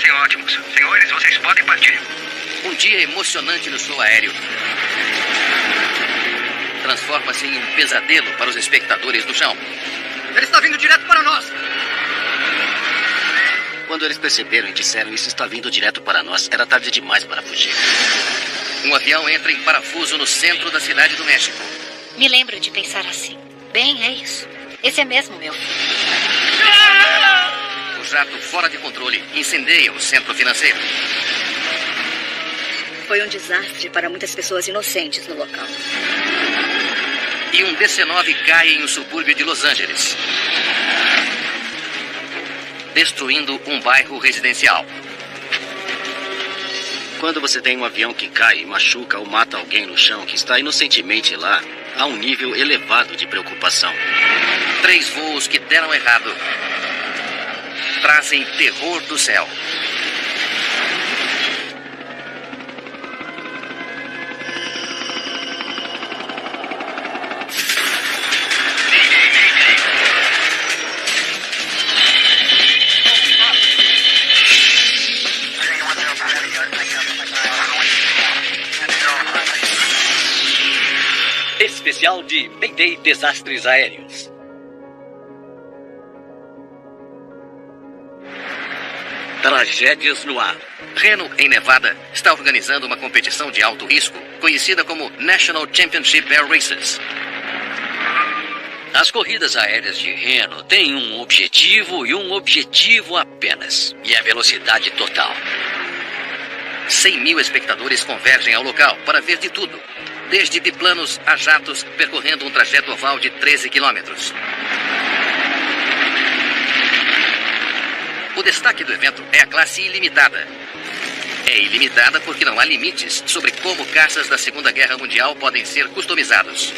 parecem ótimos. Senhores, vocês podem partir. Um dia emocionante no show aéreo transforma-se em um pesadelo para os espectadores do chão. Ele está vindo direto para nós. Quando eles perceberam e disseram isso está vindo direto para nós, era tarde demais para fugir. Um avião entra em parafuso no centro da cidade do México. Me lembro de pensar assim. Bem, é isso. Esse é mesmo meu filho. O jato fora de controle incendeia o centro financeiro. Foi um desastre para muitas pessoas inocentes no local. E um DC-9 cai em um subúrbio de Los Angeles, destruindo um bairro residencial. Quando você tem um avião que cai, machuca ou mata alguém no chão que está inocentemente lá, há um nível elevado de preocupação. 3 voos que deram errado trazem terror do céu. Especial de Mayday Desastres Aéreos. Tragédias no ar. Reno, em Nevada, está organizando uma competição de alto risco, conhecida como National Championship Air Races. As corridas aéreas de Reno têm um objetivo e um objetivo apenas, e a velocidade total. 100 mil espectadores convergem ao local para ver de tudo, desde biplanos a jatos, percorrendo um trajeto oval de 13 quilômetros. O destaque do evento é a classe ilimitada. É ilimitada porque não há limites sobre como caças da Segunda Guerra Mundial podem ser customizados.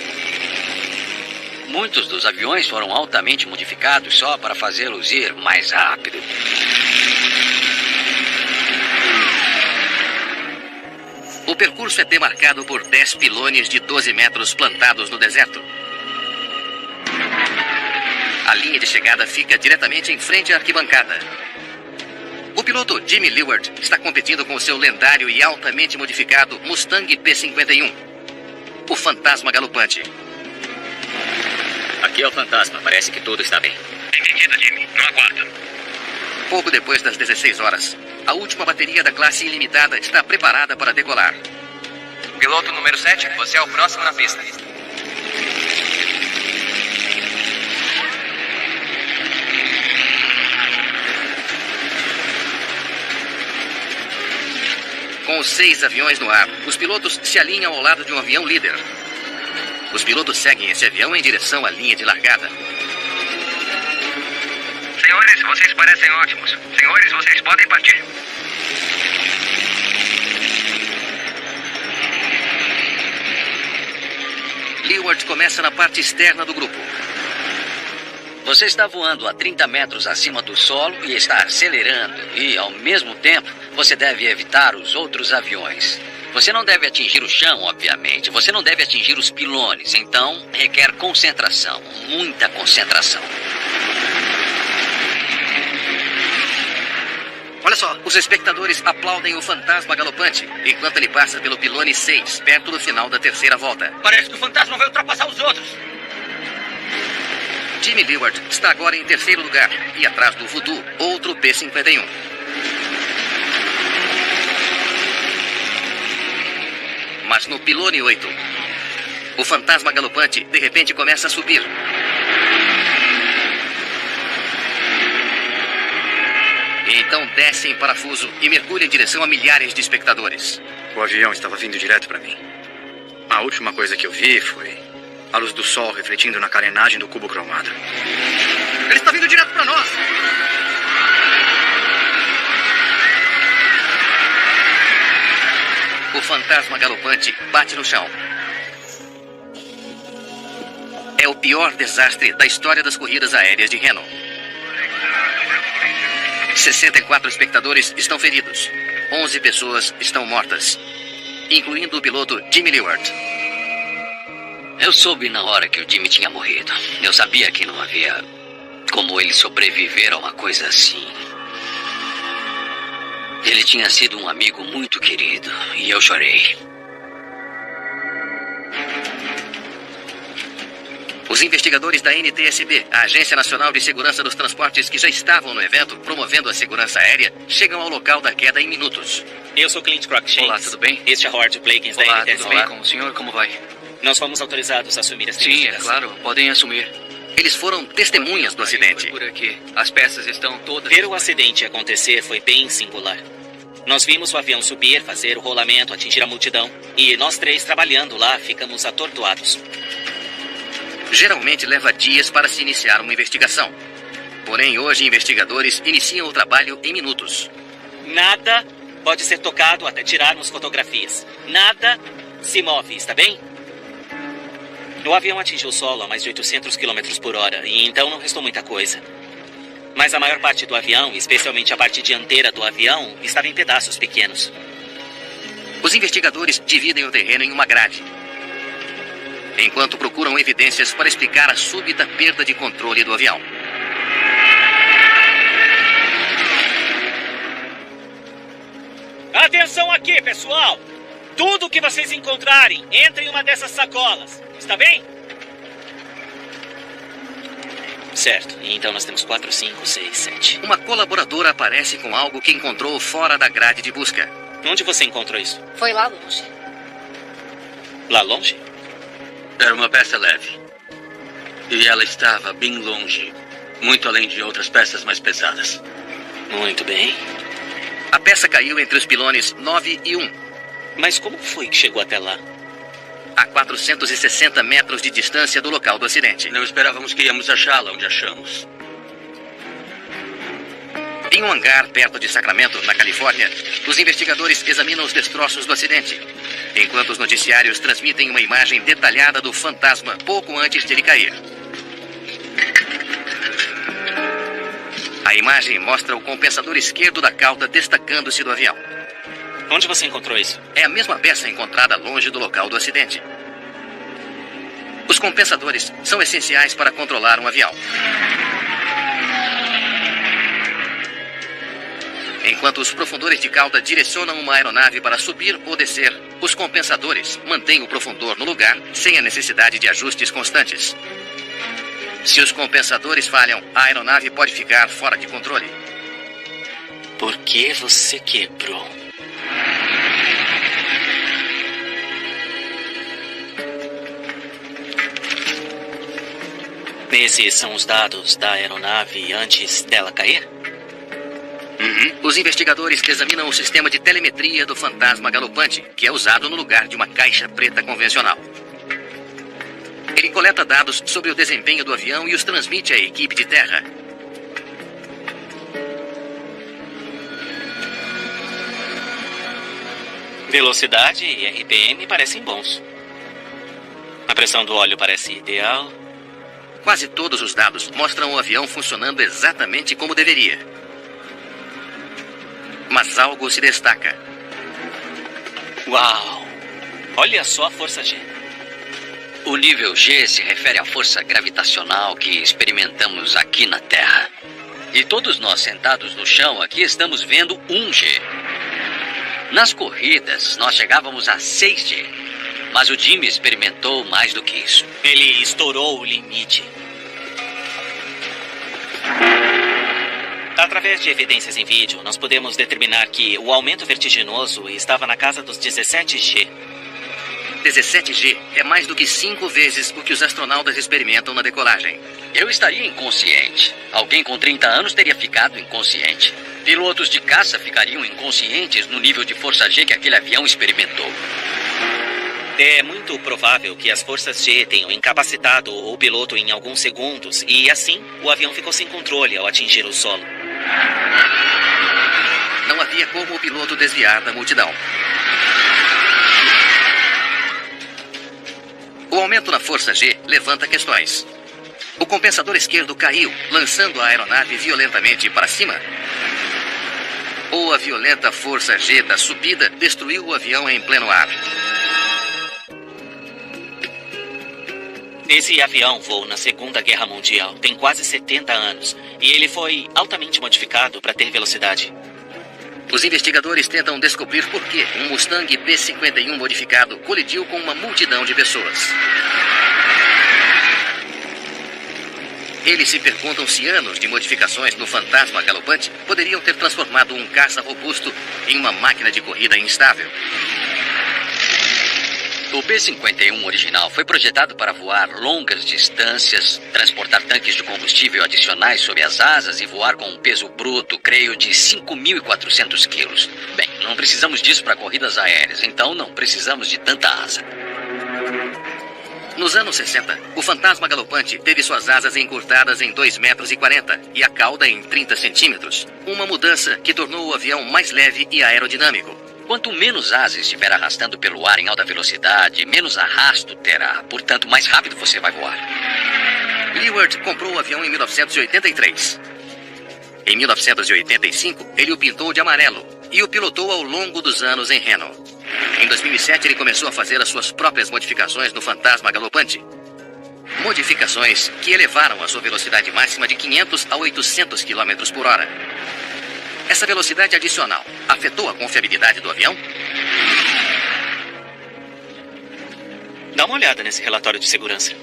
Muitos dos aviões foram altamente modificados só para fazê-los ir mais rápido. O percurso é demarcado por 10 pilones de 12 metros plantados no deserto. A linha de chegada fica diretamente em frente à arquibancada. O piloto Jimmy Leward está competindo com o seu lendário e altamente modificado Mustang P-51, o fantasma galopante. Aqui é o fantasma, parece que tudo está bem. Entendida, Jimmy. Não aguardo. Pouco depois das 16 horas, a última bateria da classe ilimitada está preparada para decolar. Piloto número 7, você é o próximo na pista. Com os 6 aviões no ar, os pilotos se alinham ao lado de um avião líder. Os pilotos seguem esse avião em direção à linha de largada. Senhores, vocês parecem ótimos. Senhores, vocês podem partir. Leward começa na parte externa do grupo. Você está voando a 30 metros acima do solo e está acelerando. E, ao mesmo tempo, você deve evitar os outros aviões. Você não deve atingir o chão, obviamente. Você não deve atingir os pilones. Então, requer concentração. Muita concentração. Olha só, os espectadores aplaudem o fantasma galopante, enquanto ele passa pelo pilone 6, perto do final da terceira volta. Parece que o fantasma vai ultrapassar os outros. Jimmy Leward está agora em terceiro lugar, e atrás do Voodoo, outro P-51. Mas no pilone 8, o fantasma galopante de repente começa a subir. E então desce em parafuso e mergulha em direção a milhares de espectadores. O avião estava vindo direto para mim. A última coisa que eu vi foi a luz do sol refletindo na carenagem do cubo cromado. Ele está vindo direto para nós. O fantasma galopante bate no chão. É o pior desastre da história das corridas aéreas de Reno. 64 espectadores estão feridos. 11 pessoas estão mortas, incluindo o piloto Jimmy Leward. Eu soube na hora que o Jimmy tinha morrido. Eu sabia que não havia como ele sobreviver a uma coisa assim. Ele tinha sido um amigo muito querido e eu chorei. Os investigadores da NTSB, a Agência Nacional de Segurança dos Transportes, que já estavam no evento promovendo a segurança aérea, chegam ao local da queda em minutos. Eu sou Clint Cruikshanks. Olá, tudo bem? Este é Howard Plakins da Olá, NTSB. tudo bem com o senhor? Como vai? Nós fomos autorizados a assumir esta Sim, é investigação. claro. Podem assumir. Eles foram testemunhas do acidente. Por aqui. As peças estão todas... Ver o acidente acontecer foi bem singular. Nós vimos o avião subir, fazer o rolamento, atingir a multidão. E nós três, trabalhando lá, ficamos atordoados. Geralmente leva dias para se iniciar uma investigação. Porém, hoje investigadores iniciam o trabalho em minutos. Nada pode ser tocado até tirarmos fotografias. Nada se move, está bem? O avião atingiu o solo a mais de 800 km por hora, e então não restou muita coisa. Mas a maior parte do avião, especialmente a parte dianteira do avião, estava em pedaços pequenos. Os investigadores dividem o terreno em uma grade, enquanto procuram evidências para explicar a súbita perda de controle do avião. Atenção aqui, pessoal! Tudo que vocês encontrarem, entre em uma dessas sacolas. Está bem? Certo. Então nós temos 4, 5, 6, 7. Uma colaboradora aparece com algo que encontrou fora da grade de busca. Onde você encontrou isso? Foi lá longe. Lá longe? Era uma peça leve. E ela estava bem longe. Muito além de outras peças mais pesadas. Muito bem. A peça caiu entre os pilones 9 e 1. Mas como foi que chegou até lá? A 460 metros de distância do local do acidente. Não esperávamos que íamos achá-la onde achamos. Em um hangar perto de Sacramento, na Califórnia, os investigadores examinam os destroços do acidente, enquanto os noticiários transmitem uma imagem detalhada do fantasma pouco antes de ele cair. A imagem mostra o compensador esquerdo da cauda destacando-se do avião. Onde você encontrou isso? É a mesma peça encontrada longe do local do acidente. Os compensadores são essenciais para controlar um avião. Enquanto os profundores de cauda direcionam uma aeronave para subir ou descer, os compensadores mantêm o profundor no lugar sem a necessidade de ajustes constantes. Se os compensadores falham, a aeronave pode ficar fora de controle. Por que você quebrou? Esses são os dados da aeronave antes dela cair? Os investigadores examinam o sistema de telemetria do fantasma galopante, que é usado no lugar de uma caixa preta convencional. Ele coleta dados sobre o desempenho do avião e os transmite à equipe de terra. Velocidade e RPM parecem bons. A pressão do óleo parece ideal. Quase todos os dados mostram o avião funcionando exatamente como deveria. Mas algo se destaca. Uau! Olha só a força G. O nível G se refere à força gravitacional que experimentamos aqui na Terra. E todos nós sentados no chão aqui estamos vendo 1G. Nas corridas, nós chegávamos a 6G. Mas o Jimmy experimentou mais do que isso. Ele estourou o limite. Através de evidências em vídeo, nós podemos determinar que o aumento vertiginoso estava na casa dos 17G. 17G é mais do que 5 vezes o que os astronautas experimentam na decolagem. Eu estaria inconsciente. Alguém com 30 anos teria ficado inconsciente. Pilotos de caça ficariam inconscientes no nível de força G que aquele avião experimentou. É muito provável que as forças G tenham incapacitado o piloto em alguns segundos e, assim, o avião ficou sem controle ao atingir o solo. Não havia como o piloto desviar da multidão. O aumento na força G levanta questões. O compensador esquerdo caiu, lançando a aeronave violentamente para cima? Ou a violenta força G da subida destruiu o avião em pleno ar? Esse avião voou na Segunda Guerra Mundial. Tem quase 70 anos. E ele foi altamente modificado para ter velocidade. Os investigadores tentam descobrir por que um Mustang P-51 modificado colidiu com uma multidão de pessoas. Eles se perguntam se anos de modificações no fantasma galopante poderiam ter transformado um caça robusto em uma máquina de corrida instável. O P-51 original foi projetado para voar longas distâncias, transportar tanques de combustível adicionais sob as asas e voar com um peso bruto, creio, de 5.400 quilos. Bem, não precisamos disso para corridas aéreas, então não precisamos de tanta asa. Nos anos 60, o fantasma galopante teve suas asas encurtadas em 2,40 metros e a cauda em 30 centímetros. Uma mudança que tornou o avião mais leve e aerodinâmico. Quanto menos asas estiver arrastando pelo ar em alta velocidade, menos arrasto terá. Portanto, mais rápido você vai voar. Leeward comprou o avião em 1983. Em 1985, ele o pintou de amarelo e o pilotou ao longo dos anos em Reno. Em 2007, ele começou a fazer as suas próprias modificações no fantasma galopante. Modificações que elevaram a sua velocidade máxima de 500 a 800 km por hora. Essa velocidade adicional afetou a confiabilidade do avião? Dá uma olhada nesse relatório de segurança.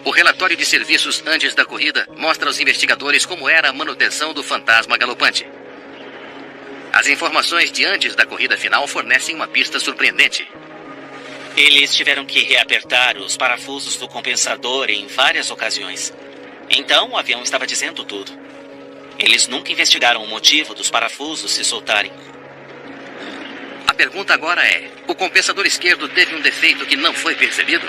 O relatório de serviços antes da corrida mostra aos investigadores como era a manutenção do fantasma galopante. As informações de antes da corrida final fornecem uma pista surpreendente. Eles tiveram que reapertar os parafusos do compensador em várias ocasiões. Então, o avião estava dizendo tudo. Eles nunca investigaram o motivo dos parafusos se soltarem. A pergunta agora é: o compensador esquerdo teve um defeito que não foi percebido?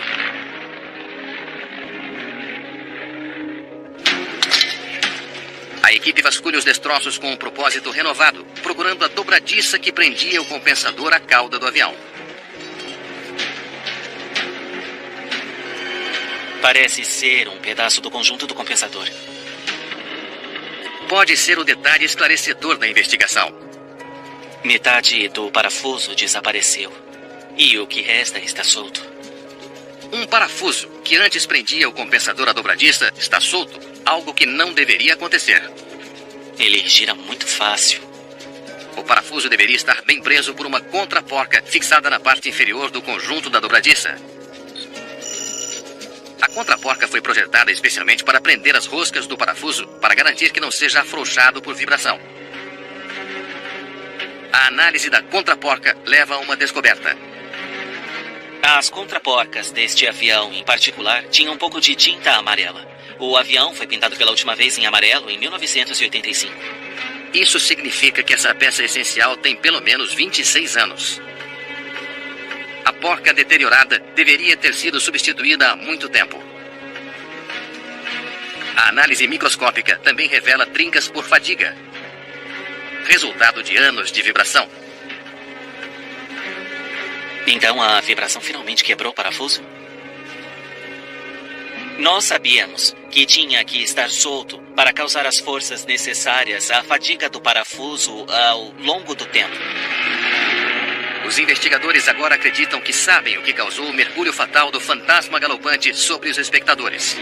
A equipe vasculha os destroços com um propósito renovado, procurando a dobradiça que prendia o compensador à cauda do avião. Parece ser um pedaço do conjunto do compensador. Pode ser o detalhe esclarecedor da investigação. Metade do parafuso desapareceu. E o que resta está solto. Um parafuso que antes prendia o compensador à dobradiça está solto, algo que não deveria acontecer. Ele gira muito fácil. O parafuso deveria estar bem preso por uma contraporca fixada na parte inferior do conjunto da dobradiça. A contraporca foi projetada especialmente para prender as roscas do parafuso para garantir que não seja afrouxado por vibração. A análise da contraporca leva a uma descoberta. As contraporcas deste avião em particular tinham um pouco de tinta amarela. O avião foi pintado pela última vez em amarelo em 1985. Isso significa que essa peça essencial tem pelo menos 26 anos. A porca deteriorada deveria ter sido substituída há muito tempo. A análise microscópica também revela trincas por fadiga, resultado de anos de vibração. Então a vibração finalmente quebrou o parafuso? Nós sabíamos que tinha que estar solto para causar as forças necessárias à fadiga do parafuso ao longo do tempo. Os investigadores agora acreditam que sabem o que causou o mergulho fatal do fantasma galopante sobre os espectadores.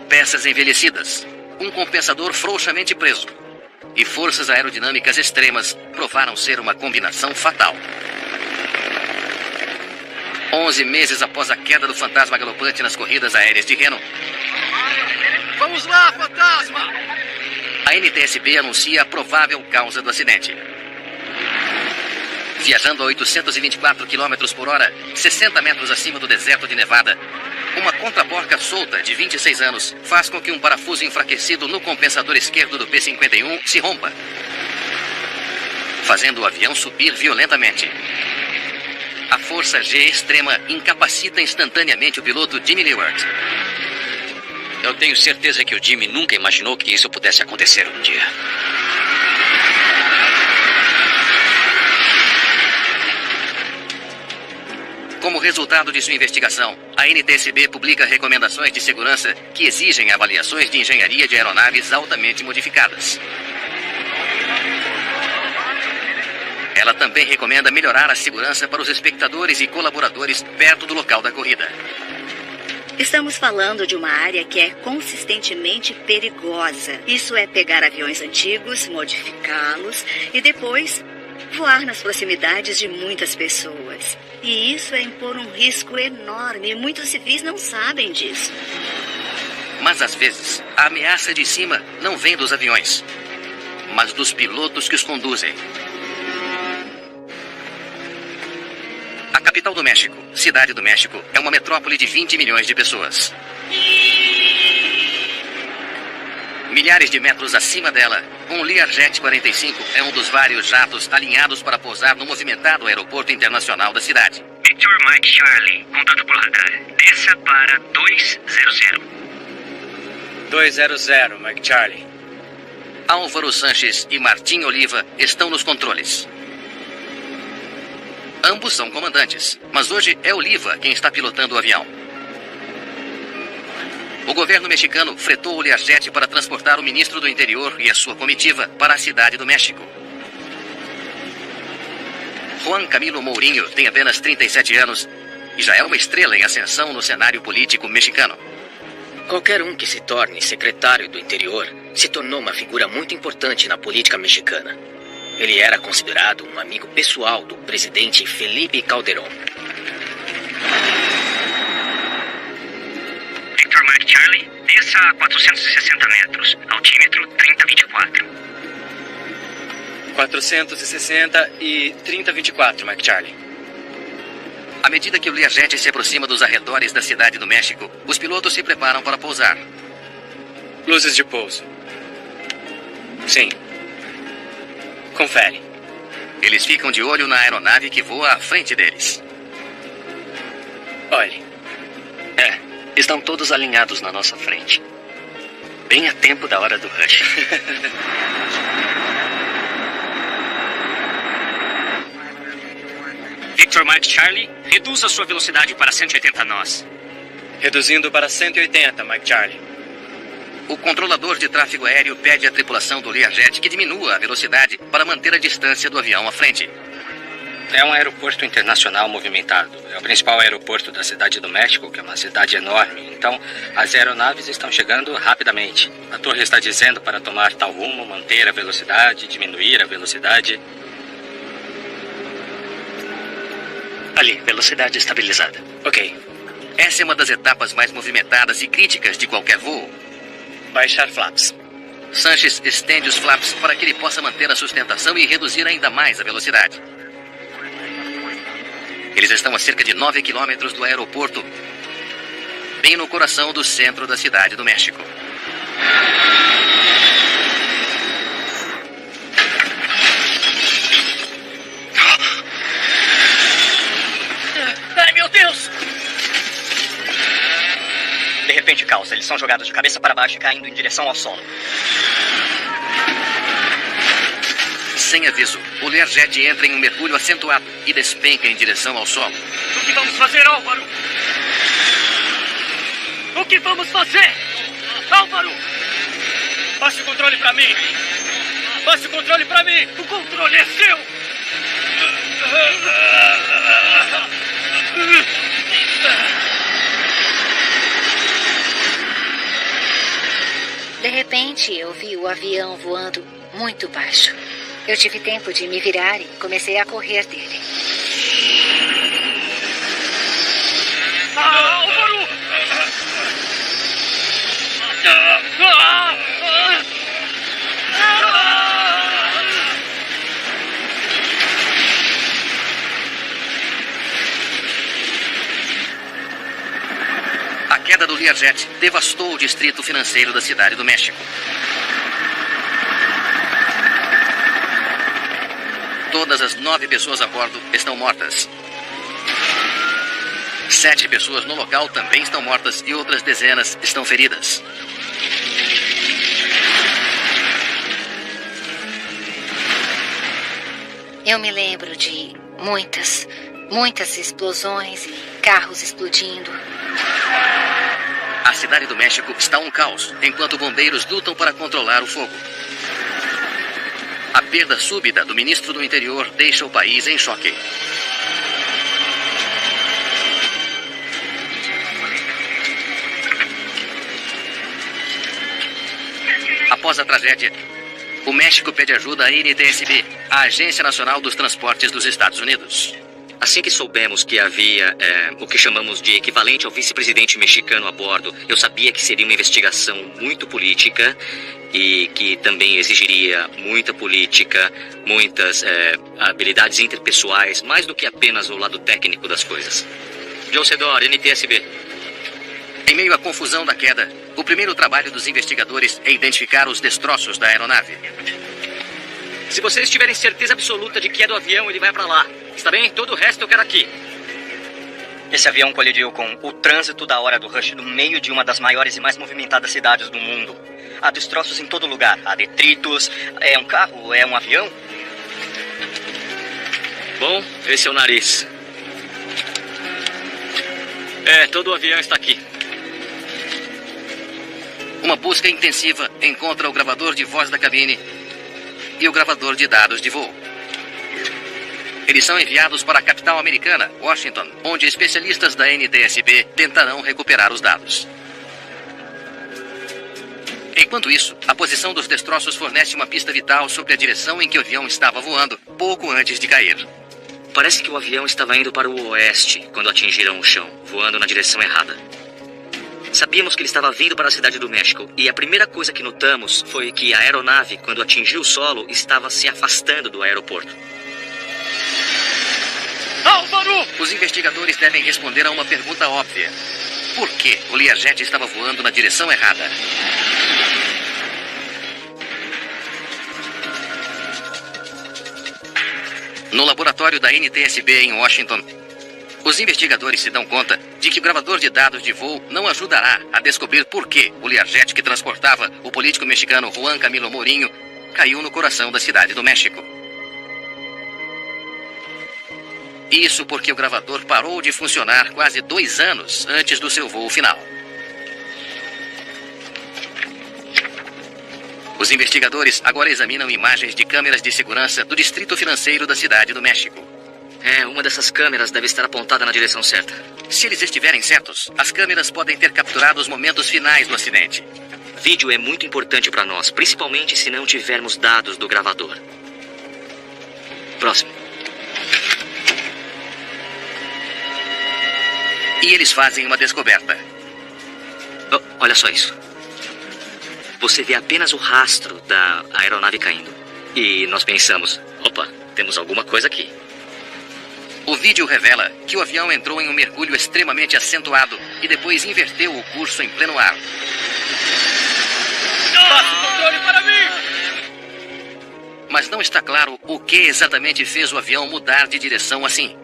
Peças envelhecidas, um compensador frouxamente preso e forças aerodinâmicas extremas provaram ser uma combinação fatal. 11 meses após a queda do fantasma galopante nas corridas aéreas de Reno. Vamos lá, fantasma! A NTSB anuncia a provável causa do acidente. Viajando a 824 km por hora, 60 metros acima do deserto de Nevada, uma contraporca solta de 26 anos faz com que um parafuso enfraquecido no compensador esquerdo do P-51 se rompa, fazendo o avião subir violentamente. A força G extrema incapacita instantaneamente o piloto Jimmy Leeward. Eu tenho certeza que o Jimmy nunca imaginou que isso pudesse acontecer um dia. Como resultado de sua investigação, a NTSB publica recomendações de segurança que exigem avaliações de engenharia de aeronaves altamente modificadas. Ela também recomenda melhorar a segurança para os espectadores e colaboradores perto do local da corrida. Estamos falando de uma área que é consistentemente perigosa. Isso é pegar aviões antigos, modificá-los e depois voar nas proximidades de muitas pessoas. E isso é impor um risco enorme e muitos civis não sabem disso. Mas às vezes, a ameaça de cima não vem dos aviões, mas dos pilotos que os conduzem. A capital do México, Cidade do México, é uma metrópole de 20 milhões de pessoas. Milhares de metros acima dela, um Learjet 45 é um dos vários jatos alinhados para pousar no movimentado aeroporto internacional da cidade. Victor Mike Charlie, contato por radar. Desça para 200. 200, Mike Charlie. Álvaro Sanches e Martim Oliva estão nos controles. Ambos são comandantes, mas hoje é Oliva quem está pilotando o avião. O governo mexicano fretou o Learjet para transportar o ministro do Interior e a sua comitiva para a Cidade do México. Juan Camilo Mourinho tem apenas 37 anos e já é uma estrela em ascensão no cenário político mexicano. Qualquer um que se torne secretário do Interior se tornou uma figura muito importante na política mexicana. Ele era considerado um amigo pessoal do presidente Felipe Calderón. Victor Mike Charlie, desça a 460 metros. Altímetro 3024. 460 e 3024, Mike Charlie. À medida que o Learjet se aproxima dos arredores da Cidade do México, os pilotos se preparam para pousar. Luzes de pouso. Sim. Confere. Eles ficam de olho na aeronave que voa à frente deles. Olhe. Estão todos alinhados na nossa frente. Bem a tempo da hora do rush. Victor Mike Charlie, reduza sua velocidade para 180 nós. Reduzindo para 180, Mike Charlie. O controlador de tráfego aéreo pede à tripulação do Learjet que diminua a velocidade para manter a distância do avião à frente. É um aeroporto internacional movimentado. É o principal aeroporto da Cidade do México, que é uma cidade enorme. Então, as aeronaves estão chegando rapidamente. A torre está dizendo para tomar tal rumo, manter a velocidade, diminuir a velocidade. Ali, velocidade estabilizada. Ok. Essa é uma das etapas mais movimentadas e críticas de qualquer voo. Baixar flaps. Sanches estende os flaps para que ele possa manter a sustentação e reduzir ainda mais a velocidade. Eles estão a cerca de 9 quilômetros do aeroporto, bem no coração do centro da Cidade do México. Ai, meu Deus! De repente, causa. Eles são jogados de cabeça para baixo e caindo em direção ao solo. Sem aviso, o Learjet entra em um mergulho acentuado e despenca em direção ao solo. O que vamos fazer, Álvaro? O que vamos fazer? Álvaro! Passe o controle para mim. Passe o controle para mim. O controle é seu! De repente, eu vi o avião voando muito baixo. Eu tive tempo de me virar e comecei a correr dele. Álvaro! A queda do Learjet devastou o distrito financeiro da Cidade do México. Todas as 9 pessoas a bordo estão mortas. 7 pessoas no local também estão mortas e outras dezenas estão feridas. Eu me lembro de muitas explosões e carros explodindo. A Cidade do México está um caos, enquanto bombeiros lutam para controlar o fogo. A perda súbita do ministro do Interior deixa o país em choque. Após a tragédia, o México pede ajuda à NTSB, a Agência Nacional dos Transportes dos Estados Unidos. Assim que soubemos que havia o que chamamos de equivalente ao vice-presidente mexicano a bordo, eu sabia que seria uma investigação muito política e que também exigiria muita política, muitas habilidades interpessoais, mais do que apenas o lado técnico das coisas. Joe Sedor, NTSB. Em meio à confusão da queda, o primeiro trabalho dos investigadores é identificar os destroços da aeronave. Se vocês tiverem certeza absoluta de que é do avião, ele vai pra lá. Está bem? Todo o resto eu quero aqui. Esse avião colidiu com o trânsito da hora do rush no meio de uma das maiores e mais movimentadas cidades do mundo. Há destroços em todo lugar. Há detritos. É um carro? É um avião? Bom, esse é o nariz. Todo o avião está aqui. Uma busca intensiva encontra o gravador de voz da cabine e o gravador de dados de voo. Eles são enviados para a capital americana, Washington, onde especialistas da NTSB tentarão recuperar os dados. Enquanto isso, a posição dos destroços fornece uma pista vital sobre a direção em que o avião estava voando, pouco antes de cair. Parece que o avião estava indo para o oeste quando atingiram o chão, voando na direção errada. Sabíamos que ele estava vindo para a cidade do México, e a primeira coisa que notamos foi que a aeronave, quando atingiu o solo, estava se afastando do aeroporto. Álvaro! Os investigadores devem responder a uma pergunta óbvia. Por que o Learjet estava voando na direção errada? No laboratório da NTSB em Washington, os investigadores se dão conta de que o gravador de dados de voo não ajudará a descobrir por que o Learjet que transportava o político mexicano Juan Camilo Mourinho caiu no coração da cidade do México. Isso porque o gravador parou de funcionar quase 2 anos antes do seu voo final. Os investigadores agora examinam imagens de câmeras de segurança do distrito financeiro da cidade do México. Uma dessas câmeras deve estar apontada na direção certa. Se eles estiverem certos, as câmeras podem ter capturado os momentos finais do acidente. Vídeo é muito importante para nós, principalmente se não tivermos dados do gravador. Próximo. E eles fazem uma descoberta. Olha só isso. Você vê apenas o rastro da aeronave caindo. E nós pensamos, opa, temos alguma coisa aqui. O vídeo revela que o avião entrou em um mergulho extremamente acentuado e depois inverteu o curso em pleno ar. Passa o controle para mim! Mas não está claro o que exatamente fez o avião mudar de direção assim.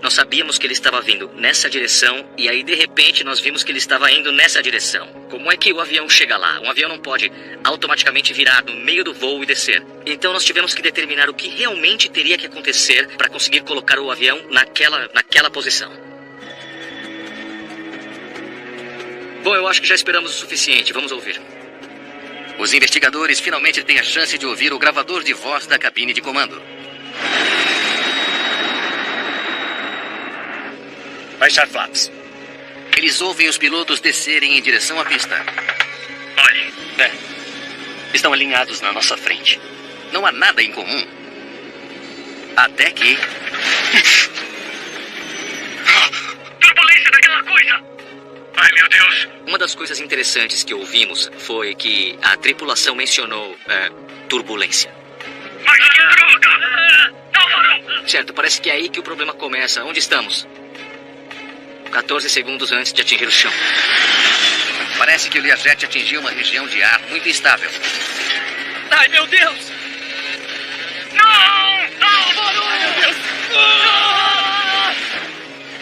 Nós sabíamos que ele estava vindo nessa direção e aí, de repente, nós vimos que ele estava indo nessa direção. Como é que o avião chega lá? Um avião não pode automaticamente virar no meio do voo e descer. Então, nós tivemos que determinar o que realmente teria que acontecer para conseguir colocar o avião naquela posição. Bom, eu acho que já esperamos o suficiente. Vamos ouvir. Os investigadores finalmente têm a chance de ouvir o gravador de voz da cabine de comando. Baixar flaps. Eles ouvem os pilotos descerem em direção à pista. Olhe. Estão alinhados na nossa frente. Não há nada em comum. Até que... Turbulência daquela coisa! Ai, meu Deus! Uma das coisas interessantes que ouvimos foi que a tripulação mencionou turbulência. Mas que droga! Álvaro! Certo, parece que é aí que o problema começa. Onde estamos? 14 segundos antes de atingir o chão. Parece que o Learjet atingiu uma região de ar muito instável. Ai, meu Deus! Não! Álvaro! Ai, meu Deus!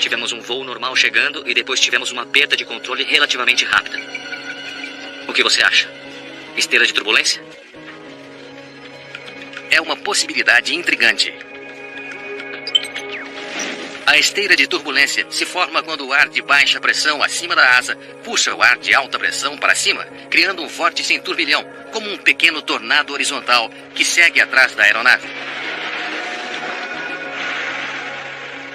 Tivemos um voo normal chegando e depois tivemos uma perda de controle relativamente rápida. O que você acha? Esteira de turbulência? É uma possibilidade intrigante. A esteira de turbulência se forma quando o ar de baixa pressão acima da asa puxa o ar de alta pressão para cima, criando um vórtice em turbilhão, como um pequeno tornado horizontal que segue atrás da aeronave.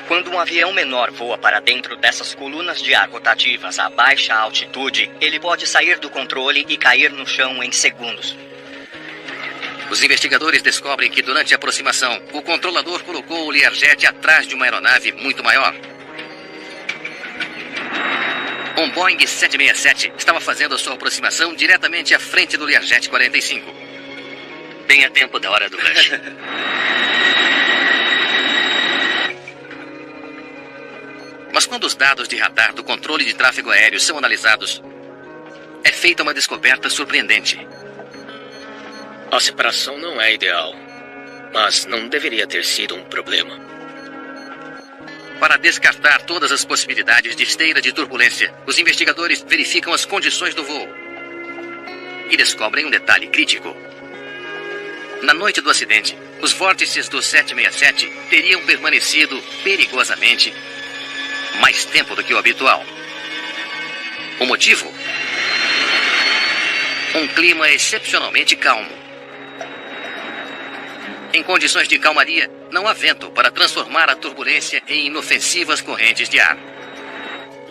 Quando um avião menor voa para dentro dessas colunas de ar rotativas a baixa altitude, ele pode sair do controle e cair no chão em segundos. Os investigadores descobrem que durante a aproximação, o controlador colocou o Learjet atrás de uma aeronave muito maior. Um Boeing 767 estava fazendo a sua aproximação diretamente à frente do Learjet 45. Bem a tempo da hora do rush. Mas quando os dados de radar do controle de tráfego aéreo são analisados, é feita uma descoberta surpreendente. A separação não é ideal, mas não deveria ter sido um problema. Para descartar todas as possibilidades de esteira de turbulência, os investigadores verificam as condições do voo e descobrem um detalhe crítico. Na noite do acidente, os vórtices do 767 teriam permanecido perigosamente mais tempo do que o habitual. O motivo? Um clima excepcionalmente calmo. Em condições de calmaria, não há vento para transformar a turbulência em inofensivas correntes de ar.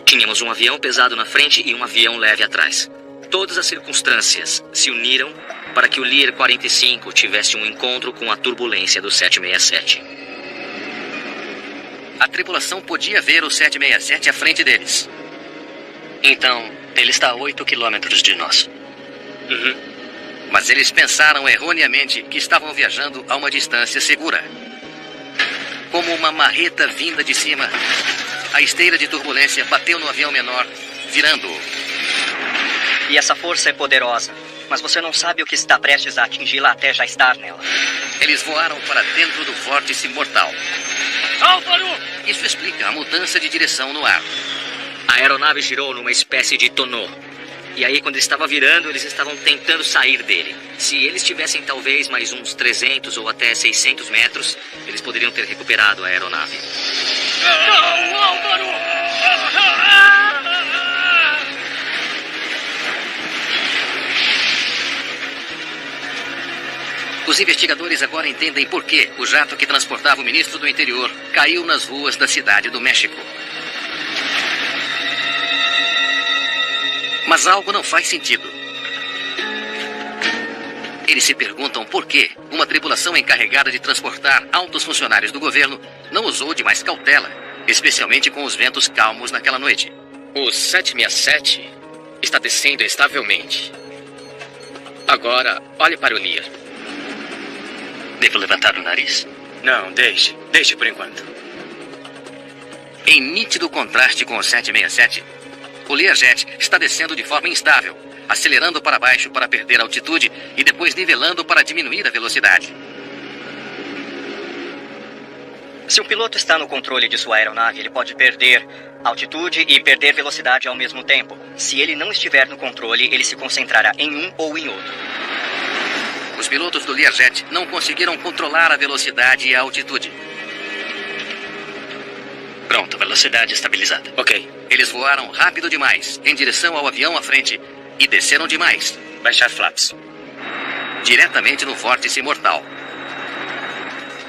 Tínhamos um avião pesado na frente e um avião leve atrás. Todas as circunstâncias se uniram para que o Lear 45 tivesse um encontro com a turbulência do 767. A tripulação podia ver o 767 à frente deles. Então, ele está a 8 quilômetros de nós. Mas eles pensaram erroneamente que estavam viajando a uma distância segura. Como uma marreta vinda de cima, a esteira de turbulência bateu no avião menor, virando-o. E essa força é poderosa, mas você não sabe o que está prestes a atingi-la até já estar nela. Eles voaram para dentro do vórtice mortal. Álvaro! Isso explica a mudança de direção no ar. A aeronave girou numa espécie de tonô. E aí, quando estava virando, eles estavam tentando sair dele. Se eles tivessem talvez mais uns 300 ou até 600 metros, eles poderiam ter recuperado a aeronave. Não, Álvaro! Os investigadores agora entendem por que o jato que transportava o ministro do Interior caiu nas ruas da cidade do México. Mas algo não faz sentido. Eles se perguntam por que uma tripulação encarregada de transportar altos funcionários do governo não usou de mais cautela, especialmente com os ventos calmos naquela noite. O 767 está descendo estavelmente. Agora, olhe para o Lear. Devo levantar o nariz? Não, deixe. Deixe por enquanto. Em nítido contraste com o 767, o Learjet está descendo de forma instável, acelerando para baixo para perder altitude e depois nivelando para diminuir a velocidade. Se um piloto está no controle de sua aeronave, ele pode perder altitude e perder velocidade ao mesmo tempo. Se ele não estiver no controle, ele se concentrará em um ou em outro. Os pilotos do Learjet não conseguiram controlar a velocidade e a altitude. Pronto, velocidade estabilizada. Ok. Eles voaram rápido demais, em direção ao avião à frente, e desceram demais. Baixar flaps. Diretamente no vórtice mortal.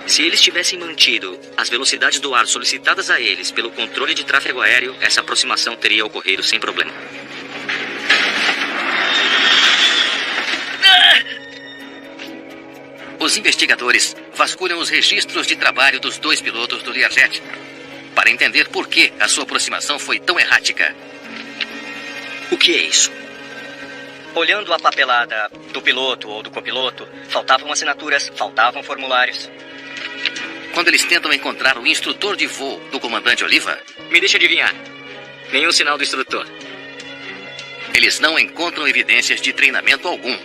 Se eles tivessem mantido as velocidades do ar solicitadas a eles pelo controle de tráfego aéreo, essa aproximação teria ocorrido sem problema. Os investigadores vasculham os registros de trabalho dos dois pilotos do Learjet para entender por que a sua aproximação foi tão errática. O que é isso? Olhando a papelada do piloto ou do copiloto, faltavam assinaturas, faltavam formulários. Quando eles tentam encontrar o instrutor de voo do comandante Oliva, Me deixa adivinhar. Nenhum sinal do instrutor. eles não encontram evidências de treinamento algum.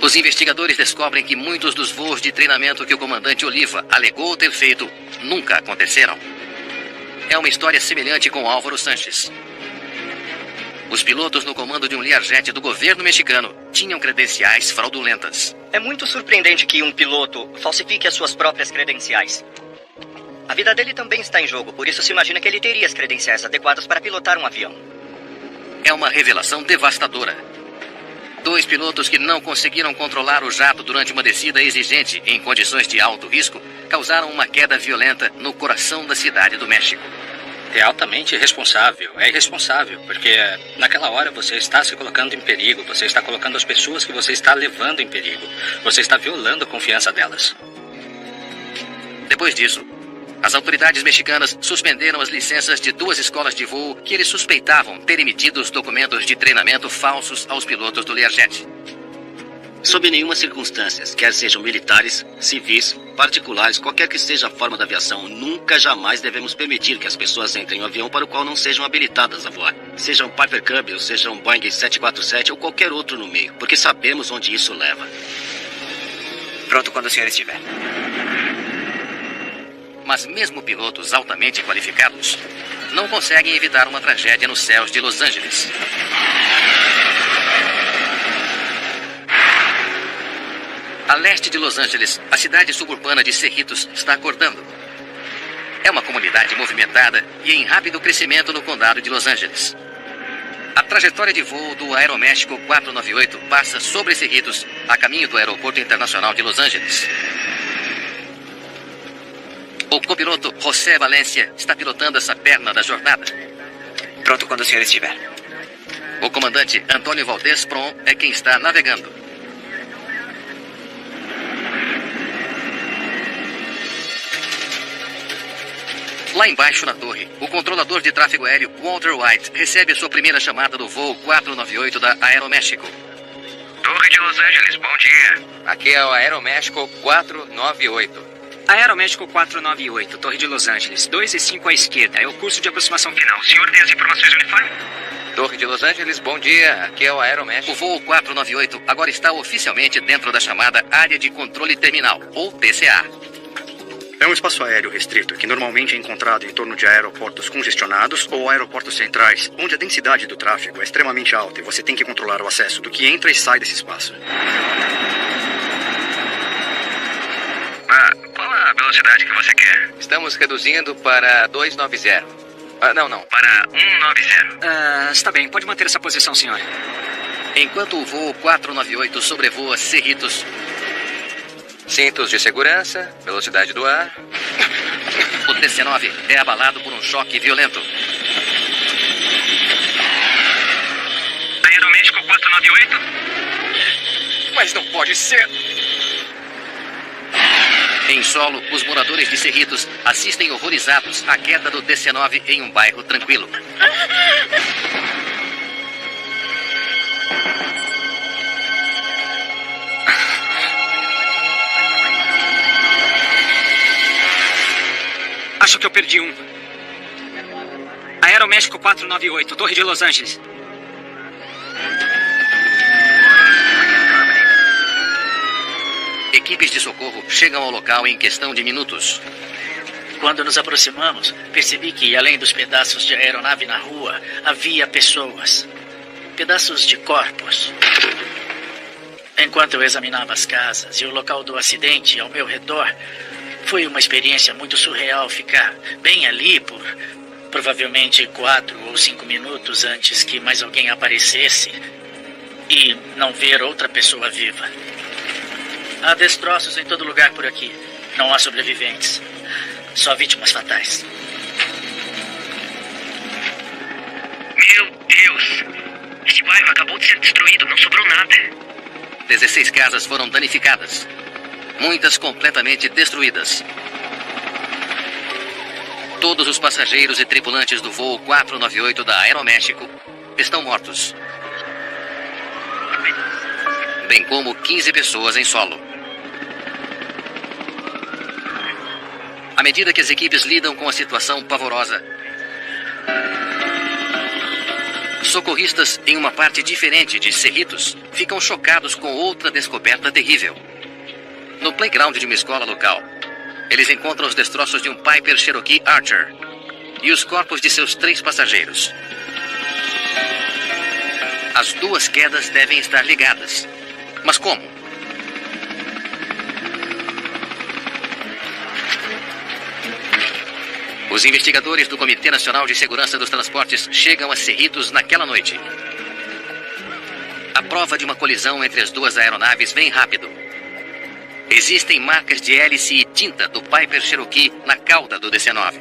Os investigadores descobrem que muitos dos voos de treinamento que o comandante Oliva alegou ter feito nunca aconteceram. É uma história semelhante com Álvaro Sanches. Os pilotos no comando de um Learjet do governo mexicano tinham credenciais fraudulentas. É muito surpreendente que um piloto falsifique as suas próprias credenciais. A vida dele também está em jogo, por isso se imagina que ele teria as credenciais adequadas para pilotar um avião. É uma revelação devastadora. 2 pilotos que não conseguiram controlar o jato durante uma descida exigente em condições de alto risco causaram uma queda violenta no coração da cidade do México. É altamente irresponsável. É irresponsável, porque naquela hora você está se colocando em perigo, você está colocando as pessoas que você está levando em perigo. Você está violando a confiança delas. Depois disso, as autoridades mexicanas suspenderam as licenças de 2 escolas de voo que eles suspeitavam ter emitido os documentos de treinamento falsos aos pilotos do Learjet. Sob nenhuma circunstância, quer sejam militares, civis, particulares, qualquer que seja a forma da aviação, nunca jamais devemos permitir que as pessoas entrem em um avião para o qual não sejam habilitadas a voar. Seja um Piper Cub, ou seja um Boeing 747 ou qualquer outro no meio, porque sabemos onde isso leva. Pronto quando o senhor estiver. Mas mesmo pilotos altamente qualificados não conseguem evitar uma tragédia nos céus de Los Angeles. A leste de Los Angeles, a cidade suburbana de Cerritos está acordando. É uma comunidade movimentada e em rápido crescimento no condado de Los Angeles. A trajetória de voo do Aeroméxico 498 passa sobre Cerritos, a caminho do Aeroporto Internacional de Los Angeles. O copiloto José Valencia está pilotando essa perna da jornada. Pronto quando o senhor estiver. O comandante Antônio Valdez Prom é quem está navegando. Lá embaixo na torre, o controlador de tráfego aéreo Walter White recebe a sua primeira chamada do voo 498 da Aeroméxico. Torre de Los Angeles, bom dia. Aqui é o Aeroméxico 498. Aeroméxico 498, Torre de Los Angeles, 2 e 5 à esquerda. É o curso de aproximação final. O senhor tem as informações do uniforme? Torre de Los Angeles, bom dia. Aqui é o Aeroméxico. O voo 498 agora está oficialmente dentro da chamada Área de Controle Terminal, ou TCA. É um espaço aéreo restrito que normalmente é encontrado em torno de aeroportos congestionados ou aeroportos centrais, onde a densidade do tráfego é extremamente alta e você tem que controlar o acesso do que entra e sai desse espaço. Qual a velocidade que você quer? Estamos reduzindo para 290. Não. Para 190. Está bem, pode manter essa posição, senhor. Enquanto o voo 498 sobrevoa Cerritos, Cintos de segurança, velocidade do ar. o DC-9 é abalado por um choque violento. Aeroméxico 498? Mas não pode ser. Em solo, os moradores de Cerritos assistem horrorizados à queda do DC-9 em um bairro tranquilo. Acho que eu perdi um. Aeroméxico 498, Torre de Los Angeles. Equipes de socorro chegam ao local em questão de minutos. Quando nos aproximamos, percebi que, além dos pedaços de aeronave na rua, havia pessoas. Pedaços de corpos. Enquanto eu examinava as casas e o local do acidente ao meu redor, foi uma experiência muito surreal ficar bem ali por provavelmente 4 ou 5 minutos antes que mais alguém aparecesse e não ver outra pessoa viva. Há destroços em todo lugar por aqui. Não há sobreviventes. Só vítimas fatais. Meu Deus! Esse bairro acabou de ser destruído, não sobrou nada. 16 casas foram danificadas. Muitas completamente destruídas. Todos os passageiros e tripulantes do voo 498 da Aeroméxico estão mortos. Bem como 15 pessoas em solo. À medida que as equipes lidam com a situação pavorosa, socorristas em uma parte diferente de Cerritos ficam chocados com outra descoberta terrível. No playground de uma escola local, eles encontram os destroços de um Piper Cherokee Archer e os corpos de seus 3 passageiros. As 2 quedas devem estar ligadas. Mas como? Os investigadores do Comitê Nacional de Segurança dos Transportes chegam a Cerritos naquela noite. A prova de uma colisão entre as duas aeronaves vem rápido. Existem marcas de hélice e tinta do Piper Cherokee na cauda do DC-9.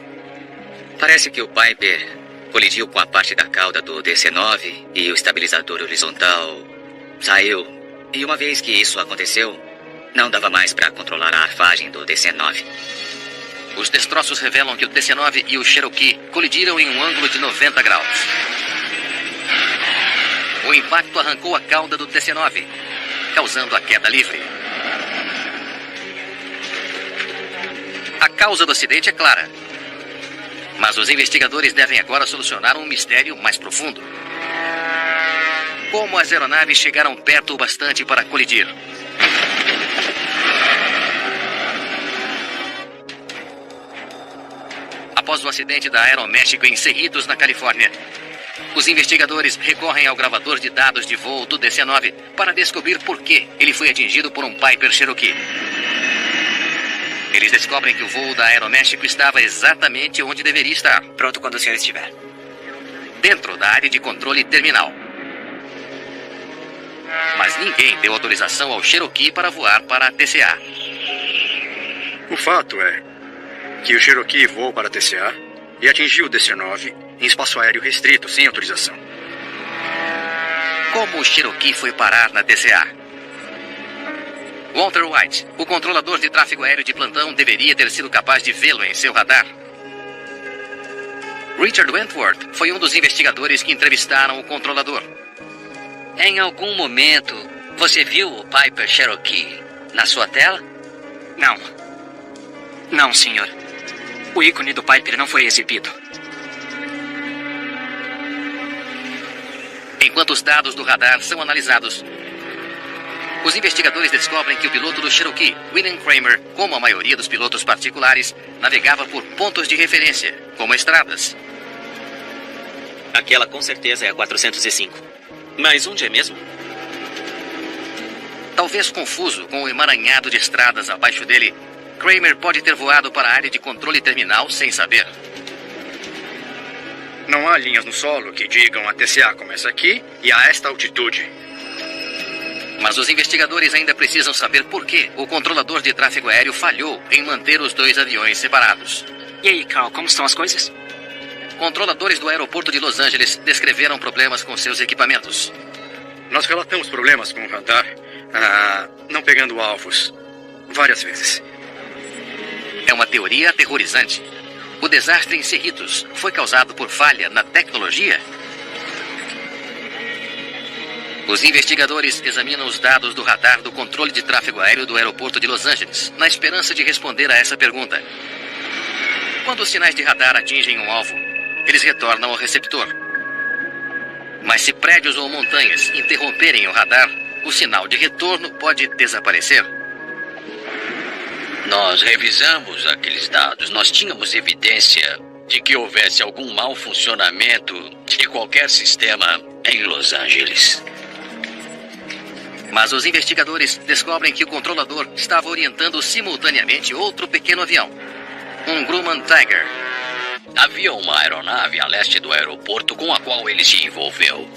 Parece que o Piper colidiu com a parte da cauda do DC-9 e o estabilizador horizontal saiu. E uma vez que isso aconteceu, não dava mais para controlar a arfagem do DC-9. Os destroços revelam que o DC-9 e o Cherokee colidiram em um ângulo de 90 graus. O impacto arrancou a cauda do DC-9, causando a queda livre. A causa do acidente é clara, mas os investigadores devem agora solucionar um mistério mais profundo. Como as aeronaves chegaram perto o bastante para colidir? Após o acidente da Aeroméxico em Cerritos, na Califórnia, os investigadores recorrem ao gravador de dados de voo do DC-9 para descobrir por que ele foi atingido por um Piper Cherokee. Eles descobrem que o voo da Aeroméxico estava exatamente onde deveria estar. Pronto quando o senhor estiver. Dentro da área de controle terminal. Mas ninguém deu autorização ao Cherokee para voar para a TCA. O fato é que o Cherokee voou para a TCA e atingiu o DC-9 em espaço aéreo restrito, sem autorização. Como o Cherokee foi parar na TCA? Walter White, o controlador de tráfego aéreo de plantão, deveria ter sido capaz de vê-lo em seu radar. Richard Wentworth foi um dos investigadores que entrevistaram o controlador. Em algum momento, você viu o Piper Cherokee na sua tela? Não. Não, senhor. O ícone do Piper não foi exibido. Enquanto os dados do radar são analisados, os investigadores descobrem que o piloto do Cherokee, William Kramer, como a maioria dos pilotos particulares, navegava por pontos de referência, como estradas. Aquela com certeza é a 405. Mas onde é mesmo? Talvez confuso com o emaranhado de estradas abaixo dele, Kramer pode ter voado para a área de controle terminal sem saber. Não há linhas no solo que digam a TCA começa aqui e a esta altitude. Mas os investigadores ainda precisam saber por que o controlador de tráfego aéreo falhou em manter os dois aviões separados. E aí, Carl, como estão as coisas? Controladores do aeroporto de Los Angeles descreveram problemas com seus equipamentos. Nós relatamos problemas com o radar, não pegando alvos, várias vezes. É uma teoria aterrorizante. O desastre em Cerritos foi causado por falha na tecnologia? Os investigadores examinam os dados do radar do controle de tráfego aéreo do aeroporto de Los Angeles, na esperança de responder a essa pergunta. Quando os sinais de radar atingem um alvo, eles retornam ao receptor. Mas se prédios ou montanhas interromperem o radar, o sinal de retorno pode desaparecer. Nós revisamos aqueles dados. Nós tínhamos evidência de que houvesse algum mau funcionamento de qualquer sistema em Los Angeles. Mas os investigadores descobrem que o controlador estava orientando simultaneamente outro pequeno avião, um Grumman Tiger. Havia uma aeronave a leste do aeroporto com a qual ele se envolveu.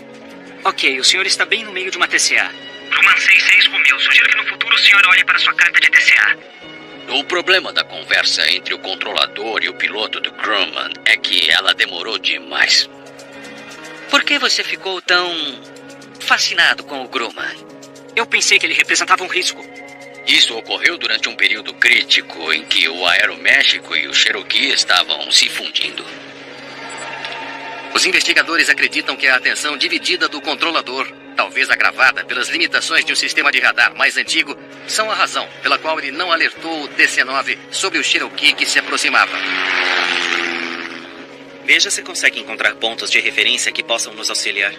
Ok, o senhor está bem no meio de uma TCA. Grumman 66 comeu. Sugiro que no futuro o senhor olhe para sua carta de TCA. O problema da conversa entre o controlador e o piloto do Grumman é que ela demorou demais. Por que você ficou tão fascinado com o Grumman? Eu pensei que ele representava um risco. Isso ocorreu durante um período crítico em que o Aeroméxico e o Cherokee estavam se fundindo. Os investigadores acreditam que a atenção dividida do controlador, talvez agravada pelas limitações de um sistema de radar mais antigo, são a razão pela qual ele não alertou o DC-9 sobre o Cherokee que se aproximava. Veja se consegue encontrar pontos de referência que possam nos auxiliar.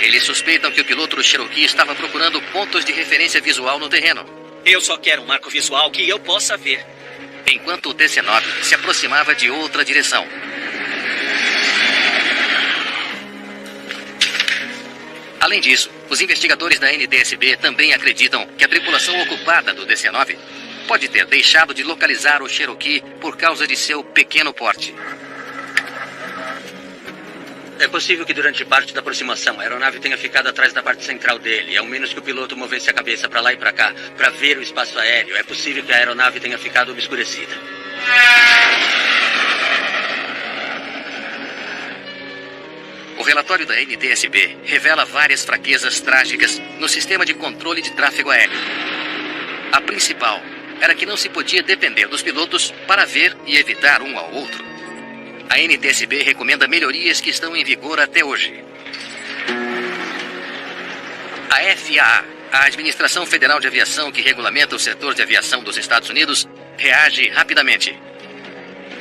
Eles suspeitam que o piloto do Cherokee estava procurando pontos de referência visual no terreno. Eu só quero um marco visual que eu possa ver. Enquanto o DC-9 se aproximava de outra direção. Além disso, os investigadores da NTSB também acreditam que a tripulação ocupada do DC-9 pode ter deixado de localizar o Cherokee por causa de seu pequeno porte. possível que durante parte da aproximação a aeronave tenha ficado atrás da parte central dele, ao menos que o piloto movesse a cabeça para lá e para cá, para ver o espaço aéreo. É possível que a aeronave tenha ficado obscurecida. O relatório da NTSB revela várias fraquezas trágicas no sistema de controle de tráfego aéreo. A principal era que não se podia depender dos pilotos para ver e evitar um ao outro. A NTSB recomenda melhorias que estão em vigor até hoje. A FAA, a Administração Federal de Aviação que regulamenta o setor de aviação dos Estados Unidos, reage rapidamente.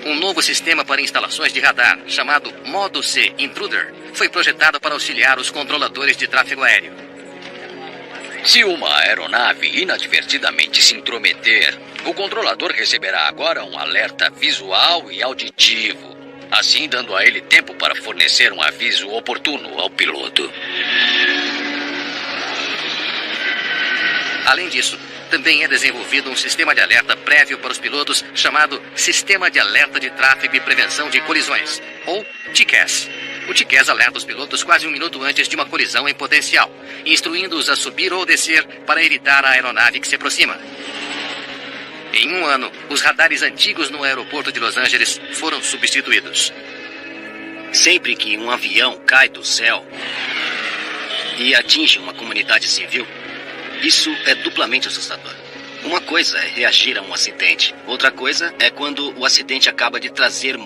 Um novo sistema para instalações de radar, chamado Modo C Intruder, foi projetado para auxiliar os controladores de tráfego aéreo. Se uma aeronave inadvertidamente se intrometer, o controlador receberá agora um alerta visual e auditivo, assim dando a ele tempo para fornecer um aviso oportuno ao piloto. Além disso, também é desenvolvido um sistema de alerta prévio para os pilotos chamado Sistema de Alerta de Tráfego e Prevenção de Colisões, ou TCAS. O TCAS alerta os pilotos quase um minuto antes de uma colisão em potencial, instruindo-os a subir ou descer para evitar a aeronave que se aproxima. Em um ano, os radares antigos no aeroporto de Los Angeles foram substituídos. Sempre que um avião cai do céu e atinge uma comunidade civil, isso é duplamente assustador. Uma coisa é reagir a um acidente. Outra coisa é quando o acidente acaba de trazer